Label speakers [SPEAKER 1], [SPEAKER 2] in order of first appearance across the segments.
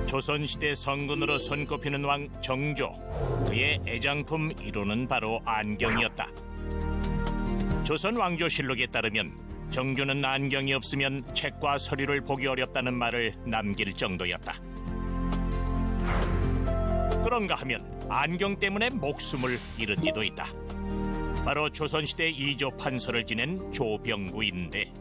[SPEAKER 1] 조선시대 성군으로 손꼽히는 왕 정조. 그의 애장품 1호는 바로 안경이었다. 조선 왕조실록에 따르면 정조는 안경이 없으면 책과 서류를 보기 어렵다는 말을 남길 정도였다. 그런가 하면 안경 때문에 목숨을 잃은 이도 있다. 바로 조선시대 2조 판서를 지낸 조병구인데,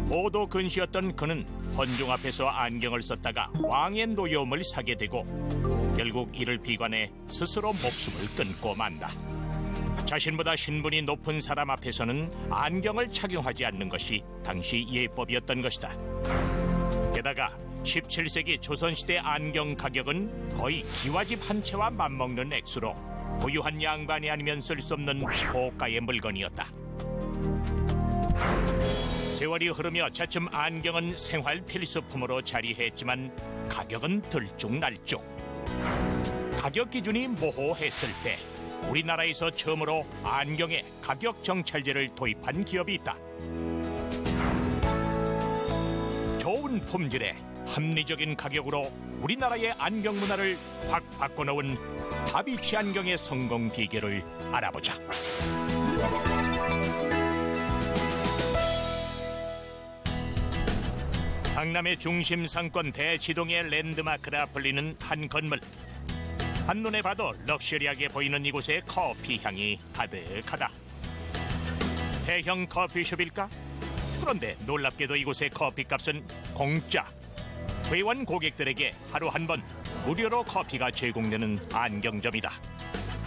[SPEAKER 1] 고도 근시였던 그는 헌종 앞에서 안경을 썼다가 왕의 노여움을 사게 되고 결국 이를 비관해 스스로 목숨을 끊고 만다. 자신보다 신분이 높은 사람 앞에서는 안경을 착용하지 않는 것이 당시 예법이었던 것이다. 게다가 17세기 조선시대 안경 가격은 거의 기와집 한 채와 맞먹는 액수로 부유한 양반이 아니면 쓸 수 없는 고가의 물건이었다. 세월이 흐르며 차츰 안경은 생활 필수품으로 자리했지만 가격은 들쭉날쭉. 가격 기준이 모호했을 때 우리나라에서 처음으로 안경에 가격 정찰제를 도입한 기업이 있다. 좋은 품질에 합리적인 가격으로 우리나라의 안경 문화를 확 바꿔놓은 다비치 안경의 성공 비결을 알아보자. 강남의 중심 상권 대치동의 랜드마크라 불리는 한 건물. 한눈에 봐도 럭셔리하게 보이는 이곳에 커피 향이 가득하다. 대형 커피숍일까? 그런데 놀랍게도 이곳의 커피값은 공짜. 회원 고객들에게 하루 한 번 무료로 커피가 제공되는 안경점이다.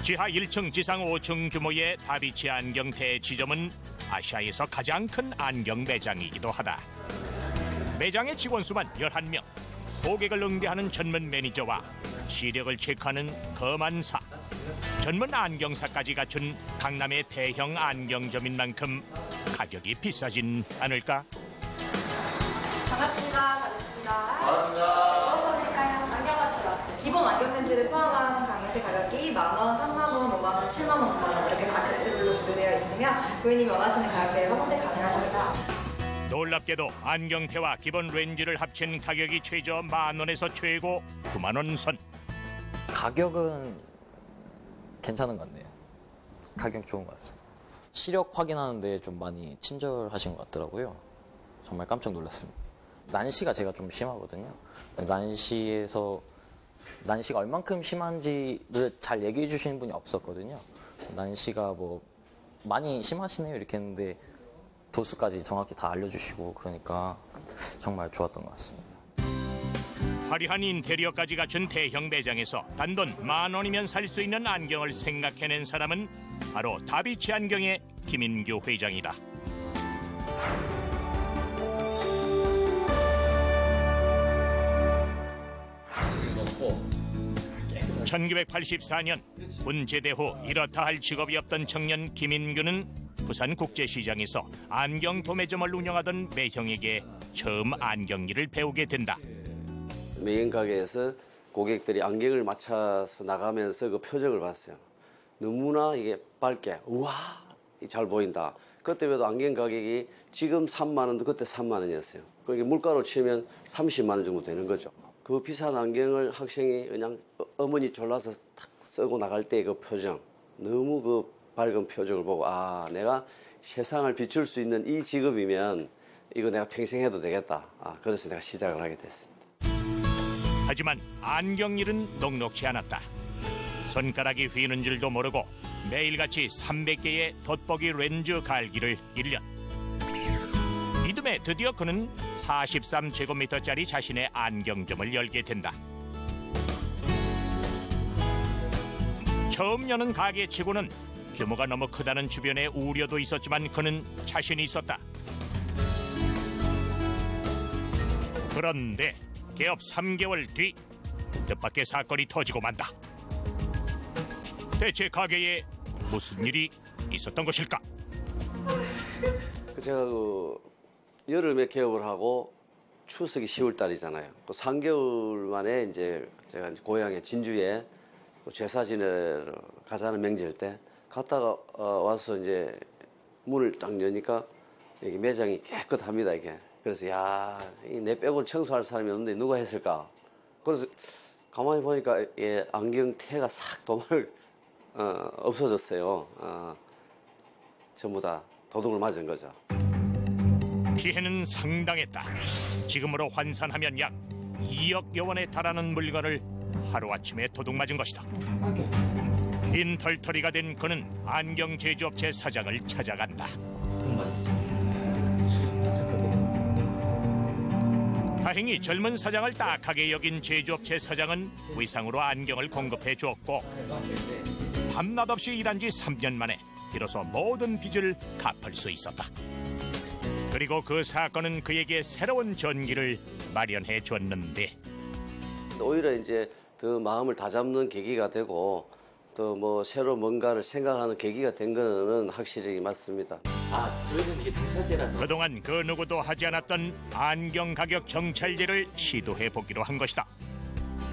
[SPEAKER 1] 지하 1층, 지상 5층 규모의 다비치 안경 대지점은 아시아에서 가장 큰 안경 매장이기도 하다. 매장의 직원 수만 11명, 고객을 응대하는 전문 매니저와 시력을 체크하는 검안사, 전문 안경사까지 갖춘 강남의 대형 안경점인 만큼 가격이 비싸진 않을까?
[SPEAKER 2] 반갑습니다.
[SPEAKER 3] 반갑습니다.
[SPEAKER 2] 무엇으로 드릴까요? 안경같이 왔어요. 기본 안경 렌즈를 포함한 가격대 가격이 만원, 3만원, 5만원, 7만원, 9만원 이렇게 가격대별로 분류되어 있으며 고객님이 원하시는 가격대에서 선택 가능하십니다.
[SPEAKER 1] 놀랍게도 안경테와 기본 렌즈를 합친 가격이 최저 10,000원에서 최고 90,000원 선.
[SPEAKER 4] 가격은 괜찮은 것 같네요. 가격 좋은 것 같습니다. 시력 확인하는데 좀 많이 친절하신 것 같더라고요. 정말 깜짝 놀랐습니다. 난시가 제가 좀 심하거든요. 난시가 얼만큼 심한지를 잘 얘기해 주시는 분이 없었거든요. 난시가 뭐 많이 심하시네요 이렇게 했는데 도수까지 정확히 다 알려주시고 그러니까 정말 좋았던 것 같습니다.
[SPEAKER 1] 화려한 인테리어까지 갖춘 대형 매장에서 단돈 10,000원이면 살 수 있는 안경을 생각해낸 사람은 바로 다비치 안경의 김인규 회장이다. 1984년 군 제대 후 이렇다 할 직업이 없던 청년 김인규는 부산국제시장에서 안경 도매점을 운영하던 매형에게 처음 안경 일을 배우게 된다.
[SPEAKER 3] 매형 가게에서 고객들이 안경을 맞춰서 나가면서 그 표정을 봤어요. 너무나 이게 밝게 우와 잘 보인다. 그때에도 안경 가격이 지금 3만 원도 그때 3만 원이었어요. 그게 물가로 치면 30만 원 정도 되는 거죠. 그 비싼 안경을 학생이 그냥 어머니 졸라서 탁 쓰고 나갈 때 그 표정, 너무 그 밝은 표정을 보고 아 내가 세상을 비출 수 있는 이 직업이면 이거 내가 평생 해도 되겠다. 그래서 내가 시작을 하게 됐습니다.
[SPEAKER 1] 하지만 안경 일은 녹록지 않았다. 손가락이 휘는 줄도 모르고 매일같이 300개의 돋보기 렌즈 갈기를 1년. 이듬해 드디어 그는 43제곱미터짜리 자신의 안경점을 열게 된다. 처음 여는 가게치고는 규모가 너무 크다는 주변의 우려도 있었지만 그는 자신이 있었다. 그런데 개업 3개월 뒤 뜻밖의 사건이 터지고 만다. 대체 가게에 무슨 일이 있었던 것일까?
[SPEAKER 3] 제가 여름에 개업을 하고 추석이 10월 달이잖아요. 그 3개월 만에 이제 제가 고향의 진주에 제사 지내러 가자는 명절 때 갔다가 와서 이제 문을 딱 여니까 여기 매장이 깨끗합니다 이게. 그래서 야, 내 빼고 청소할 사람이 없는데 누가 했을까? 그래서 가만히 보니까 예, 안경 테가 싹 도말 없어졌어요. 전부 다 도둑을 맞은 거죠.
[SPEAKER 1] 피해는 상당했다. 지금으로 환산하면 약 2억여 원에 달하는 물건을 하루아침에 도둑맞은 것이다. 빈털터리가 된 그는 안경 제조업체 사장을 찾아간다. 다행히 젊은 사장을 딱하게 여긴 제조업체 사장은 위상으로 안경을 공급해 주었고 밤낮 없이 일한 지 3년 만에 비로소 모든 빚을 갚을 수 있었다. 그리고 그 사건은 그에게 새로운 전기를 마련해 줬는데
[SPEAKER 3] 오히려 이제 더 마음을 다잡는 계기가 되고 또 뭐 새로 뭔가를 생각하는 계기가 된 거는 확실히 맞습니다.
[SPEAKER 5] 그러면 이게 경찰대라서
[SPEAKER 1] 그동안 그 누구도 하지 않았던 안경 가격 정찰제를 시도해 보기로 한 것이다.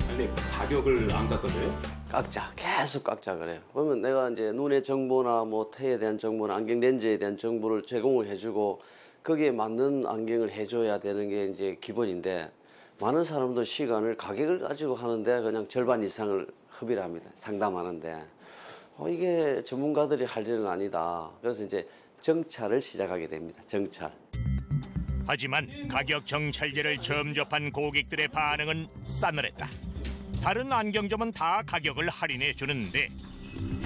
[SPEAKER 5] 근데 가격을 안 깎아줘요?
[SPEAKER 3] 깎자, 계속 깎자 그래요. 그러면 내가 이제 눈의 정보나 뭐 태에 대한 정보나 안경 렌즈에 대한 정보를 제공을 해주고 거기에 맞는 안경을 해줘야 되는 게 이제 기본인데 많은 사람들 시간을 가격을 가지고 하는데 그냥 절반 이상을 허비를 합니다. 상담하는데 이게 전문가들이 할 일은 아니다. 그래서 이제 정찰을 시작하게 됩니다. 정찰.
[SPEAKER 1] 하지만 가격 정찰제를 처음 접한 고객들의 반응은 싸늘했다. 다른 안경점은 다 가격을 할인해 주는데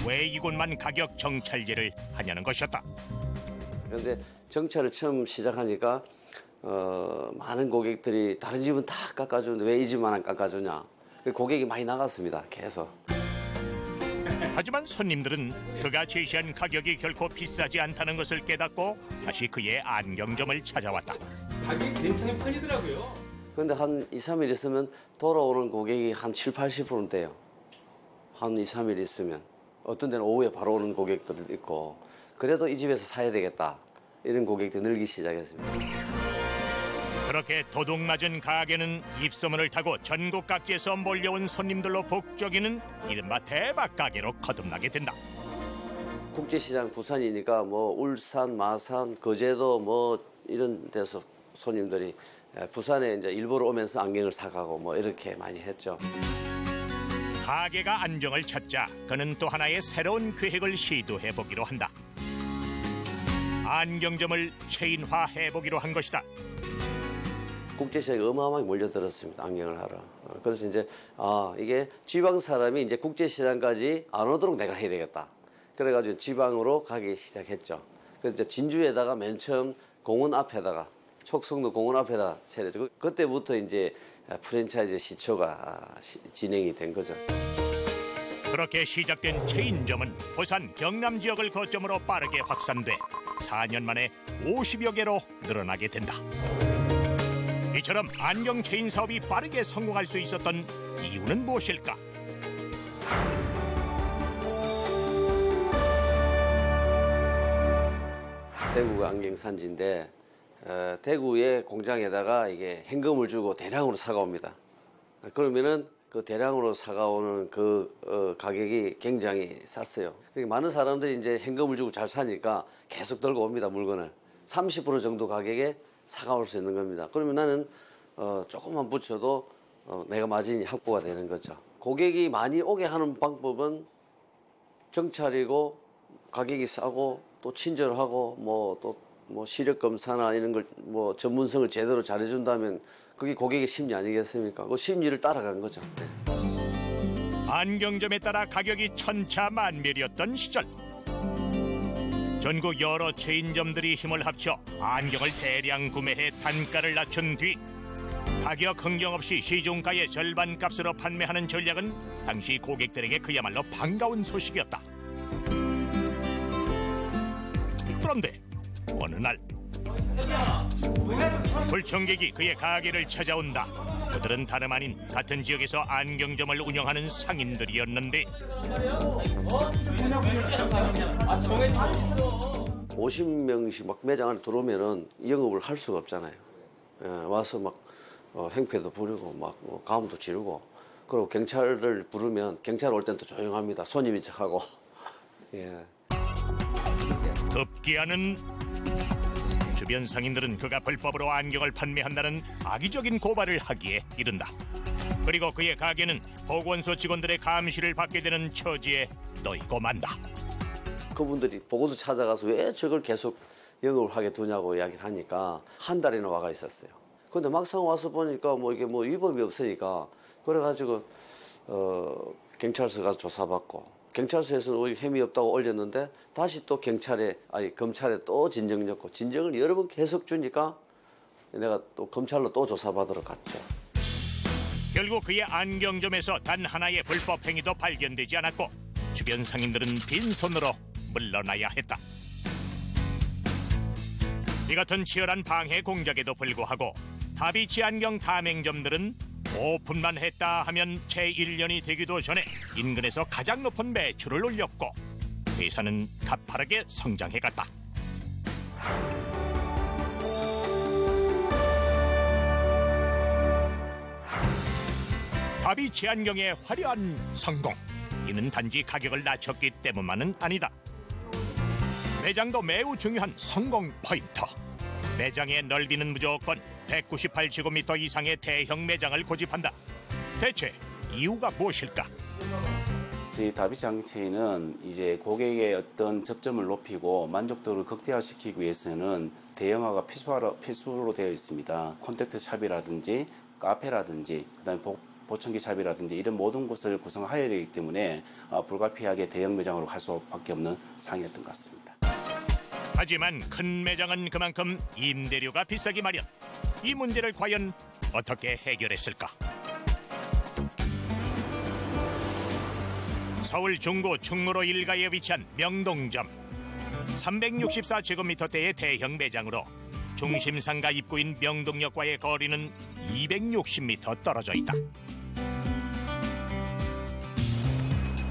[SPEAKER 1] 왜 이곳만 가격 정찰제를 하냐는 것이었다.
[SPEAKER 3] 그런데 정찰을 처음 시작하니까 많은 고객들이 다른 집은 다 깎아주는데 왜 이 집만 안 깎아주냐. 고객이 많이 나갔습니다. 계속.
[SPEAKER 1] 하지만 손님들은 그가 제시한 가격이 결코 비싸지 않다는 것을 깨닫고 다시 그의 안경점을 찾아왔다.
[SPEAKER 5] 가격이 괜찮게 팔리더라고요.
[SPEAKER 3] 그런데 한 2, 3일 있으면 돌아오는 고객이 한 7, 80%는 돼요. 한 2, 3일 있으면. 어떤 데는 오후에 바로 오는 고객들도 있고 그래도 이 집에서 사야 되겠다. 이런 고객들이 늘기 시작했습니다.
[SPEAKER 1] 그렇게 도둑맞은 가게는 입소문을 타고 전국 각지에서 몰려온 손님들로 북적이는 이른바 대박 가게로 거듭나게 된다.
[SPEAKER 3] 국제시장 부산이니까 뭐 울산, 마산, 거제도 뭐 이런 데서 손님들이 부산에 이제 일부러 오면서 안경을 사가고 뭐 이렇게 많이 했죠.
[SPEAKER 1] 가게가 안정을 찾자 그는 또 하나의 새로운 계획을 시도해 보기로 한다. 안경점을 체인화해 보기로 한 것이다.
[SPEAKER 3] 국제시장에 어마어마하게 몰려들었습니다. 안경을 하러. 그래서 이제 이게 지방 사람이 이제 국제시장까지 안 오도록 내가 해야 되겠다. 그래가지고 지방으로 가기 시작했죠. 그래서 이제 진주에다가 맨 처음 공원 앞에다가 촉성로 공원 앞에다 차렸죠. 그때부터 이제 프랜차이즈 시초가 진행이 된 거죠.
[SPEAKER 1] 그렇게 시작된 체인점은 부산 경남 지역을 거점으로 빠르게 확산돼 4년 만에 50여 개로 늘어나게 된다. 이처럼 안경 체인 사업이 빠르게 성공할 수 있었던 이유는 무엇일까?
[SPEAKER 3] 대구가 안경 산지인데 대구의 공장에다가 이게 현금을 주고 대량으로 사가옵니다. 그러면은 그 대량으로 사가오는 그 가격이 굉장히 쌌어요. 그러니까 많은 사람들이 이제 현금을 주고 잘 사니까 계속 들고 옵니다. 물건을 30% 정도 가격에 사가올 수 있는 겁니다. 그러면 나는 조금만 붙여도 내가 마진이 확보가 되는 거죠. 고객이 많이 오게 하는 방법은 정찰이고 가격이 싸고 또 친절하고 뭐 시력 검사나 이런 걸 뭐 전문성을 제대로 잘해준다면 그게 고객의 심리 아니겠습니까? 그 심리를 따라간 거죠.
[SPEAKER 1] 안경점에 따라 가격이 천차만별이었던 시절. 전국 여러 체인점들이 힘을 합쳐 안경을 대량 구매해 단가를 낮춘 뒤 가격 흥정 없이 시중가의 절반값으로 판매하는 전략은 당시 고객들에게 그야말로 반가운 소식이었다. 그런데 어느 날 불청객이 그의 가게를 찾아온다. 그들은 다름 아닌 같은 지역에서 안경점을 운영하는 상인들이었는데
[SPEAKER 3] 50명씩 막 매장 안에 들어오면은 영업을 할 수가 없잖아요. 와서 막 행패도 부리고 막 가음도 지르고 그리고 경찰을 부르면 경찰 올 땐 또 조용합니다. 손님인 척하고. 예.
[SPEAKER 1] 급기야는 주변 상인들은 그가 불법으로 안경을 판매한다는 악의적인 고발을 하기에 이른다. 그리고 그의 가게는 보건소 직원들의 감시를 받게 되는 처지에 놓이고 만다.
[SPEAKER 3] 그분들이 보고도 찾아가서 왜 저걸 계속 영업을 하게 두냐고 이야기를 하니까 한 달이나 와가 있었어요. 근데 막상 와서 보니까 뭐 이게 뭐 위법이 없으니까 그래가지고 경찰서 가서 조사받고 경찰서에서는 오히려 혐의 없다고 올렸는데 다시 또 검찰에 또 진정 넣고 진정을 여러 번 계속 주니까 내가 또 검찰로 또 조사받으러 갔죠.
[SPEAKER 1] 결국 그의 안경점에서 단 하나의 불법 행위도 발견되지 않았고 주변 상인들은 빈손으로 물러나야 했다. 이 같은 치열한 방해 공작에도 불구하고 다비치 안경 가맹점들은 오픈만 했다 하면 채 1년이 되기도 전에 인근에서 가장 높은 매출을 올렸고 회사는 가파르게 성장해갔다. 다비치 안경의 화려한 성공, 이는 단지 가격을 낮췄기 때문만은 아니다. 매장도 매우 중요한 성공 포인트. 매장의 넓이는 무조건 198제곱미터 이상의 대형 매장을 고집한다. 대체 이유가 무엇일까?
[SPEAKER 6] 저희 다비치 안경체인은 이제 고객의 어떤 접점을 높이고 만족도를 극대화시키기 위해서는 대형화가 필수로 되어 있습니다. 콘택트 샵이라든지 카페라든지 그다음에 보청기 샵이라든지 이런 모든 곳을 구성하여야 되기 때문에 불가피하게 대형 매장으로 갈 수밖에 없는 상황이었던 것 같습니다.
[SPEAKER 1] 하지만 큰 매장은 그만큼 임대료가 비싸기 마련. 이 문제를 과연 어떻게 해결했을까? 서울 중구 충무로 일가에 위치한 명동점. 364제곱미터대의 대형 매장으로 중심 상가 입구인 명동역과의 거리는 260m 떨어져 있다.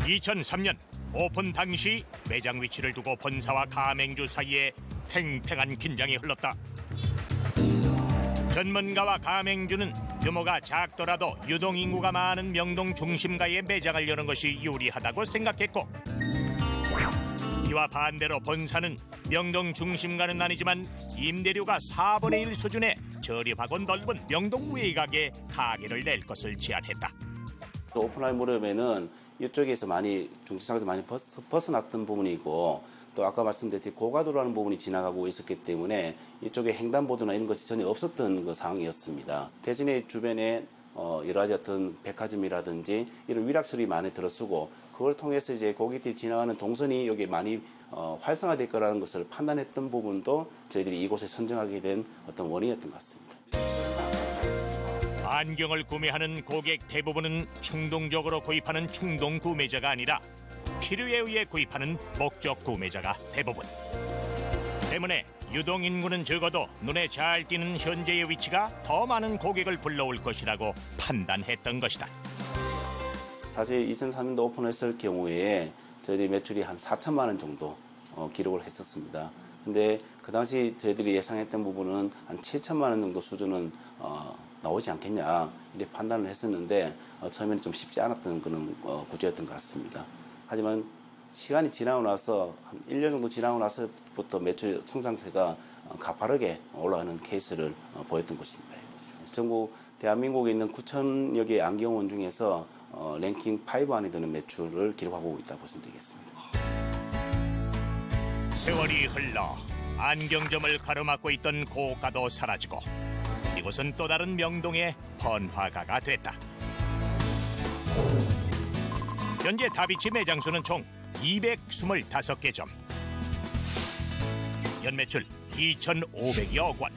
[SPEAKER 1] 2003년 오픈 당시 매장 위치를 두고 본사와 가맹주 사이에 팽팽한 긴장이 흘렀다. 전문가와 가맹주는 규모가 작더라도 유동인구가 많은 명동 중심가에 매장을 여는 것이 유리하다고 생각했고, 이와 반대로 본사는 명동 중심가는 아니지만 임대료가 4분의 1 수준의 저렴하고 넓은 명동 외곽에 가게를 낼 것을 제안했다.
[SPEAKER 6] 오픈할 무렵에는 이쪽에서 중심상에서 많이 벗어났던 부분이고, 또 아까 말씀드렸듯이 고가도라는 부분이 지나가고 있었기 때문에 이쪽에 횡단보도나 이런 것이 전혀 없었던 그 상황이었습니다. 대신에 주변에 여러 가지 어떤 백화점이라든지 이런 위락설이 많이 들어서고, 그걸 통해서 이제 고객들이 지나가는 동선이 여기 많이 활성화될 거라는 것을 판단했던 부분도 저희들이 이곳에 선정하게 된 어떤 원인이었던 것 같습니다.
[SPEAKER 1] 안경을 구매하는 고객 대부분은 충동적으로 구입하는 충동 구매자가 아니라 필요에 의해 구입하는 목적 구매자가 대부분. 때문에 유동인구는 적어도 눈에 잘 띄는 현재의 위치가 더 많은 고객을 불러올 것이라고 판단했던 것이다.
[SPEAKER 6] 사실 2003년도 오픈했을 경우에 저희들이 매출이 한 4천만 원 정도 기록을 했었습니다. 근데 그 당시 저희들이 예상했던 부분은 한 7천만 원 정도 수준은 나오지 않겠냐 이렇게 판단을 했었는데 처음에는 좀 쉽지 않았던 그런 구조였던 것 같습니다. 하지만 시간이 지나고 나서 한 1년 정도 지나고 나서부터 매출 성장세가 가파르게 올라가는 케이스를 보였던 것입니다. 전국 대한민국에 있는 9천여 개의 안경원 중에서 랭킹 5 안에 드는 매출을 기록하고 있다고 보시면 되겠습니다.
[SPEAKER 1] 세월이 흘러 안경점을 가로막고 있던 고가도 사라지고 이곳은 또 다른 명동의 번화가가 됐다. 현재 다비치 매장 수는 총 225개 점. 연매출 2,500여 원.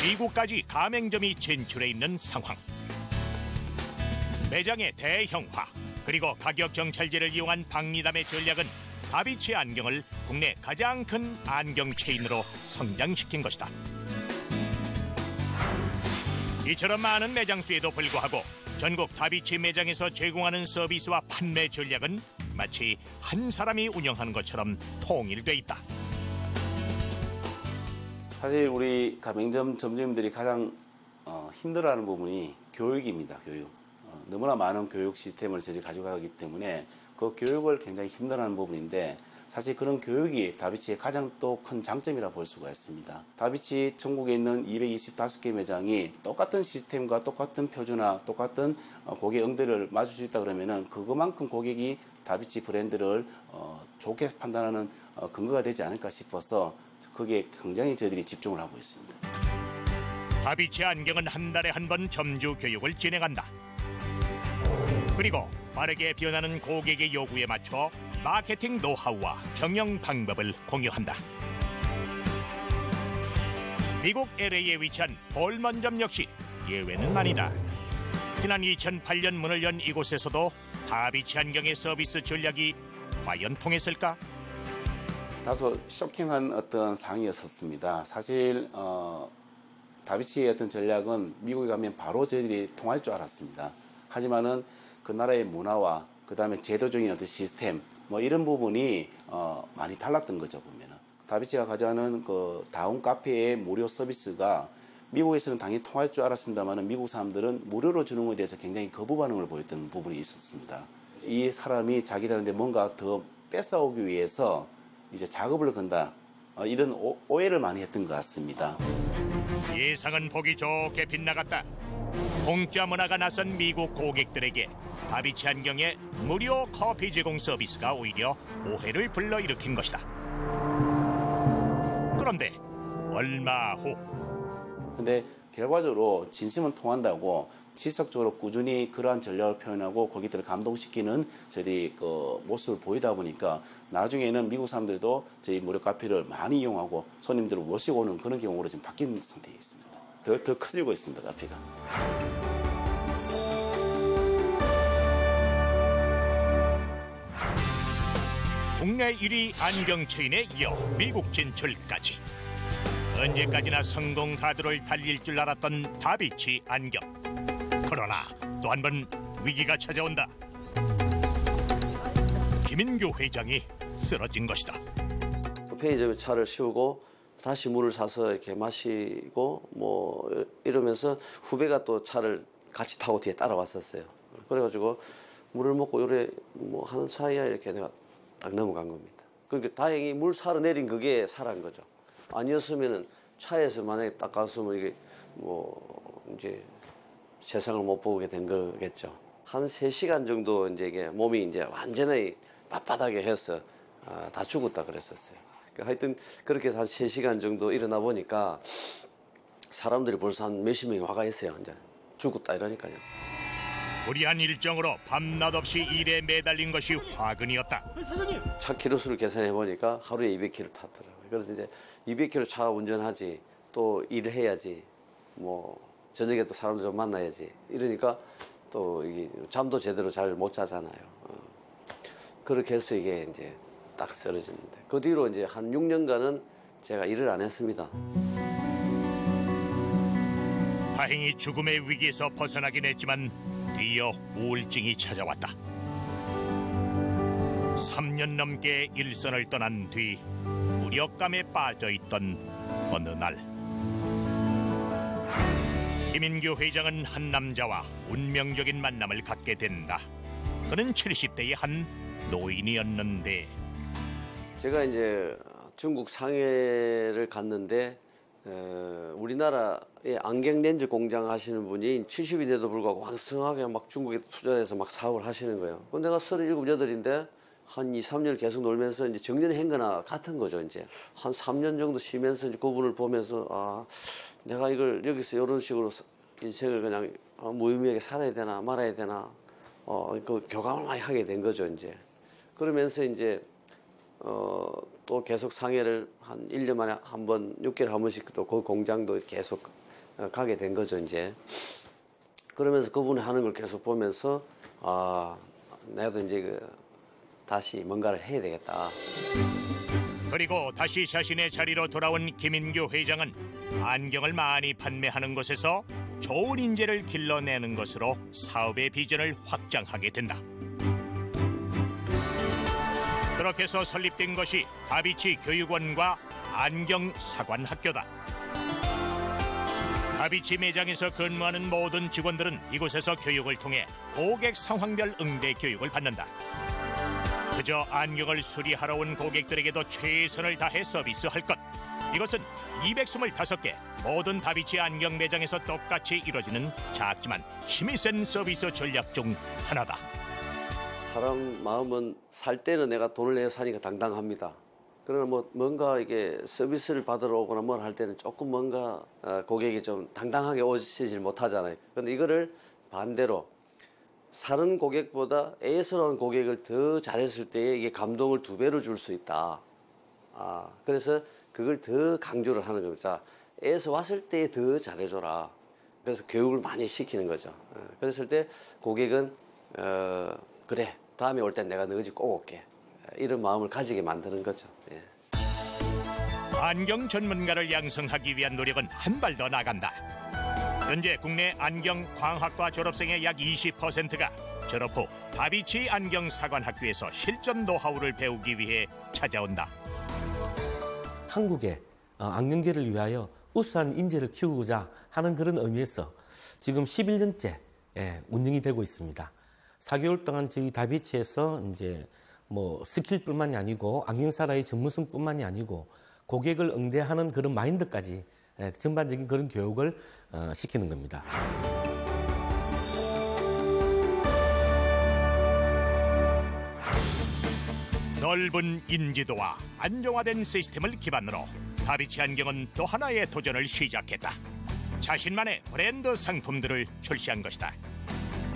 [SPEAKER 1] 미국까지 가맹점이 진출해 있는 상황. 매장의 대형화 그리고 가격 정찰제를 이용한 박리담의 전략은 다비치 안경을 국내 가장 큰 안경 체인으로 성장시킨 것이다. 이처럼 많은 매장 수에도 불구하고 전국 다비치 매장에서 제공하는 서비스와 판매 전략은 마치 한 사람이 운영하는 것처럼 통일돼 있다.
[SPEAKER 6] 사실 우리 가맹점 점주님들이 가장 힘들어하는 부분이 교육입니다. 교육. 너무나 많은 교육 시스템을 저희가 가지고 가기 때문에 그 교육을 굉장히 힘들어하는 부분인데, 사실 그런 교육이 다비치의 가장 또 큰 장점이라 볼 수가 있습니다. 다비치 전국에 있는 225개 매장이 똑같은 시스템과 똑같은 표준화, 똑같은 고객 응대를 맞을 수 있다 그러면은 그것만큼 고객이 다비치 브랜드를 좋게 판단하는 근거가 되지 않을까 싶어서 거기에 굉장히 저희들이 집중을 하고 있습니다.
[SPEAKER 1] 다비치 안경은 한 달에 한 번 점주 교육을 진행한다. 그리고 빠르게 변하는 고객의 요구에 맞춰 마케팅 노하우와 경영 방법을 공유한다. 미국 LA에 위치한 볼먼점 역시 예외는 아니다. 지난 2008년 문을 연 이곳에서도 다비치 안경의 서비스 전략이 과연 통했을까?
[SPEAKER 6] 다소 쇼킹한 어떤 상황이었습니다. 사실 다비치의 어떤 전략은 미국에 가면 바로 저희들이 통할 줄 알았습니다. 하지만은 그 나라의 문화와 그 다음에 제도적인 어떤 시스템 뭐 이런 부분이 많이 달랐던 거죠. 보면은 다비치가 가져가는 그 다운 카페의 무료 서비스가 미국에서는 당연히 통할 줄 알았습니다만 미국 사람들은 무료로 주는 것에 대해서 굉장히 거부 반응을 보였던 부분이 있었습니다. 이 사람이 자기들한테 뭔가 더 뺏어오기 위해서 이제 작업을 건다 이런 오해를 많이 했던 것 같습니다.
[SPEAKER 1] 예상은 보기 좋게 빗나갔다. 공짜 문화가 나선 미국 고객들에게 다비치 안경의 무료 커피 제공 서비스가 오히려 오해를 불러일으킨 것이다. 그런데 얼마 후
[SPEAKER 6] 근데 결과적으로 진심은 통한다고 지속적으로 꾸준히 그러한 전략을 표현하고 고객들을 감동시키는 저희들이 그 모습을 보이다 보니까 나중에는 미국 사람들도 저희 무료 카페를 많이 이용하고 손님들을 모시고 오는 그런 경우로 지금 바뀐 상태에 있습니다. 더 커지고 있습니다, 카페가.
[SPEAKER 1] 국내 1위 안경 체인에 이어 미국 진출까지. 언제까지나 성공 가도를 달릴 줄 알았던 다비치 안경. 그러나 또 한 번 위기가 찾아온다. 김인규 회장이 쓰러진 것이다.
[SPEAKER 3] 편의점에 차를 씌우고 다시 물을 사서 이렇게 마시고 뭐 이러면서 후배가 또 차를 같이 타고 뒤에 따라왔었어요. 그래가지고 물을 먹고 요래 뭐 하는 사이에 이렇게 내가 딱 넘어간 겁니다. 그러니까 다행히 물 사러 내린 그게 살아난 거죠. 아니었으면은 차에서 만약에 딱 갔으면 이게 뭐 이제 세상을 못 보게 된 거겠죠. 한 3시간 정도 이제 이게 몸이 이제 완전히 빳빳하게 해서 다 죽었다 그랬었어요. 하여튼 그렇게 해서 한 3시간 정도 일어나 보니까 사람들이 벌써 한 몇십 명이 와가 있어요. 이제 죽었다 이러니까요.
[SPEAKER 1] 무리한 일정으로 밤낮 없이 일에 매달린 것이 화근이었다.
[SPEAKER 3] 차 키로수를 계산해 보니까 하루에 200km 탔더라고요. 그래서 이제 200km 차 운전하지 또 일을 해야지 뭐 저녁에 또 사람들 좀 만나야지 이러니까 또 이게 잠도 제대로 잘 못 자잖아요. 그렇게 해서 이게 이제 딱 쓰러졌는데 그 뒤로 이제 한 6년간은 제가 일을 안 했습니다.
[SPEAKER 1] 다행히 죽음의 위기에서 벗어나긴 했지만 뒤이어 우울증이 찾아왔다. 3년 넘게 일선을 떠난 뒤 무력감에 빠져있던 어느 날 김인규 회장은 한 남자와 운명적인 만남을 갖게 된다. 그는 70대의 한 노인이었는데
[SPEAKER 3] 제가 이제 중국 상해를 갔는데 우리나라의 안경 렌즈 공장 하시는 분이 70인데도 불구하고 왕성하게 막 중국에 투자해서 막 사업을 하시는 거예요. 근데 내가 37, 8인데 한 2, 3년 계속 놀면서 이제 정년의 행거나 같은 거죠. 이제 한 3년 정도 쉬면서 이제 그분을 보면서 아, 내가 이걸 여기서 이런 식으로 인생을 그냥 무의미하게 살아야 되나 말아야 되나 그 교감을 많이 하게 된 거죠. 이제 그러면서 이제 또 계속 상해를 한 1년 만에 한 번, 6개월에 한 번씩 또 그 공장도 계속 가게 된 거죠, 이제. 그러면서 그분이 하는 걸 계속 보면서, 아, 나도 이제 다시 뭔가를 해야 되겠다.
[SPEAKER 1] 그리고 다시 자신의 자리로 돌아온 김인규 회장은 안경을 많이 판매하는 곳에서 좋은 인재를 길러내는 것으로 사업의 비전을 확장하게 된다. 그렇게 해서 설립된 것이 다비치 교육원과 안경사관학교다. 다비치 매장에서 근무하는 모든 직원들은 이곳에서 교육을 통해 고객 상황별 응대 교육을 받는다. 그저 안경을 수리하러 온 고객들에게도 최선을 다해 서비스할 것. 이것은 225개 모든 다비치 안경 매장에서 똑같이 이루어지는 작지만 힘이 센 서비스 전략 중 하나다.
[SPEAKER 3] 사람 마음은 살 때는 내가 돈을 내서 사니까 당당합니다. 그러나 뭔가 이게 서비스를 받으러 오거나 뭘 할 때는 조금 뭔가 고객이 좀 당당하게 오시질 못하잖아요. 그런데 이거를 반대로 사는 고객보다 애스러운 고객을 더 잘했을 때 이게 감동을 2배로 줄 수 있다. 그래서 그걸 더 강조를 하는 겁니다. 자, 애서 왔을 때 더 잘해줘라. 그래서 교육을 많이 시키는 거죠. 그랬을 때 고객은 그래, 다음에 올 땐 내가 너희 집 꼭 올게. 이런 마음을 가지게 만드는 거죠. 예.
[SPEAKER 1] 안경 전문가를 양성하기 위한 노력은 한 발 더 나간다. 현재 국내 안경 광학과 졸업생의 약 20%가 졸업 후 다비치 안경사관학교에서 실전 노하우를 배우기 위해 찾아온다.
[SPEAKER 7] 한국의 안경계를 위하여 우수한 인재를 키우고자 하는 그런 의미에서 지금 11년째 운영이 되고 있습니다. 4개월 동안 저희 다비치에서 이제 스킬뿐만이 아니고 안경사라의 전문성뿐만이 아니고 고객을 응대하는 그런 마인드까지 전반적인 그런 교육을 시키는 겁니다.
[SPEAKER 1] 넓은 인지도와 안정화된 시스템을 기반으로 다비치 안경은 또 하나의 도전을 시작했다. 자신만의 브랜드 상품들을 출시한 것이다.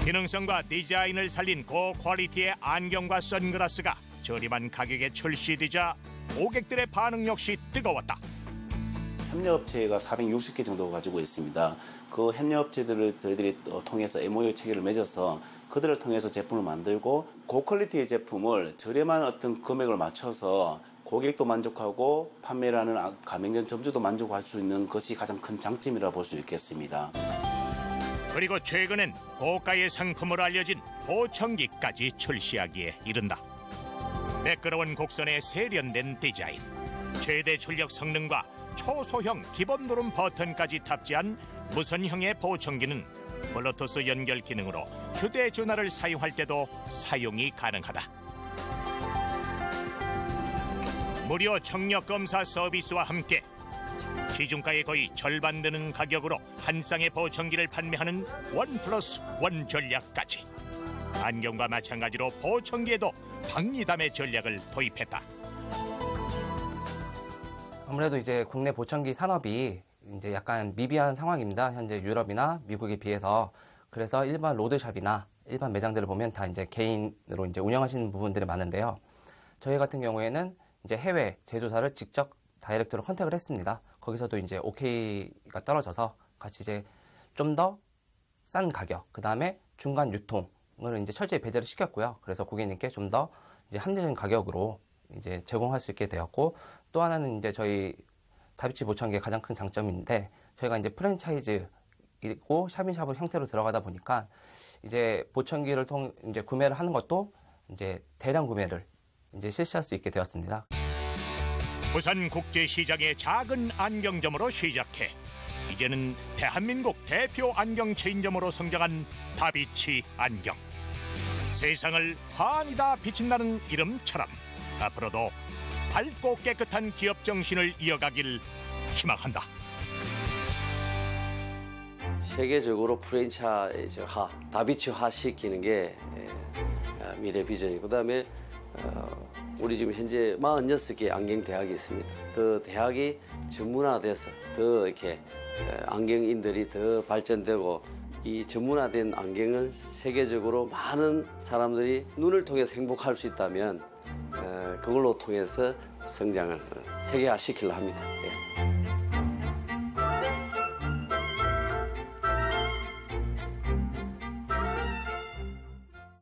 [SPEAKER 1] 기능성과 디자인을 살린 고퀄리티의 안경과 선글라스가 저렴한 가격에 출시되자 고객들의 반응 역시 뜨거웠다.
[SPEAKER 6] 협력업체가 460개 정도 가지고 있습니다. 그 협력업체들을 저희들이 통해서 MOU 체계를 맺어서 그들을 통해서 제품을 만들고 고퀄리티의 제품을 저렴한 어떤 금액을 맞춰서 고객도 만족하고 판매를 하는 가맹점 점주도 만족할 수 있는 것이 가장 큰 장점이라 볼 수 있겠습니다.
[SPEAKER 1] 그리고 최근엔 고가의 상품으로 알려진 보청기까지 출시하기에 이른다. 매끄러운 곡선의 세련된 디자인, 최대 출력 성능과 초소형 기본 누름 버튼까지 탑재한 무선형의 보청기는 블루투스 연결 기능으로 휴대전화를 사용할 때도 사용이 가능하다. 무료 청력 검사 서비스와 함께 시중가의 거의 절반 되는 가격으로 한 쌍의 보청기를 판매하는 1+1 전략까지. 안경과 마찬가지로 보청기에도 박리담의 전략을 도입했다.
[SPEAKER 8] 아무래도 이제 국내 보청기 산업이 이제 약간 미비한 상황입니다. 현재 유럽이나 미국에 비해서. 그래서 일반 로드샵이나 일반 매장들을 보면 다 이제 개인으로 이제 운영하시는 부분들이 많은데요. 저희 같은 경우에는 이제 해외 제조사를 직접 다이렉트로 컨택을 했습니다. 거기서도 이제 오케이가 떨어져서 같이 이제 좀 더 싼 가격, 그 다음에 중간 유통을 이제 철저히 배제를 시켰고요. 그래서 고객님께 좀 더 이제 합리적인 가격으로 이제 제공할 수 있게 되었고, 또 하나는 이제 저희 다비치 보청기의 가장 큰 장점인데, 저희가 이제 프랜차이즈이고 샵인샵 형태로 들어가다 보니까 이제 보청기를 이제 구매를 하는 것도 이제 대량 구매를 이제 실시할 수 있게 되었습니다.
[SPEAKER 1] 부산 국제시장의 작은 안경점으로 시작해 이제는 대한민국 대표 안경 체인점으로 성장한 다비치 안경. 세상을 환히 다 비친다는 이름처럼 앞으로도 밝고 깨끗한 기업 정신을 이어가길 희망한다.
[SPEAKER 3] 세계적으로 프랜차이즈화, 다비치화 시키는 게 미래 비전이고, 그다음에 우리 지금 현재 46개 안경 대학이 있습니다. 그 대학이 전문화돼서 더 이렇게 안경인들이 더 발전되고, 이 전문화된 안경을 세계적으로 많은 사람들이 눈을 통해서 행복할 수 있다면 그걸로 통해서 성장을 세계화 시키려 합니다. 예.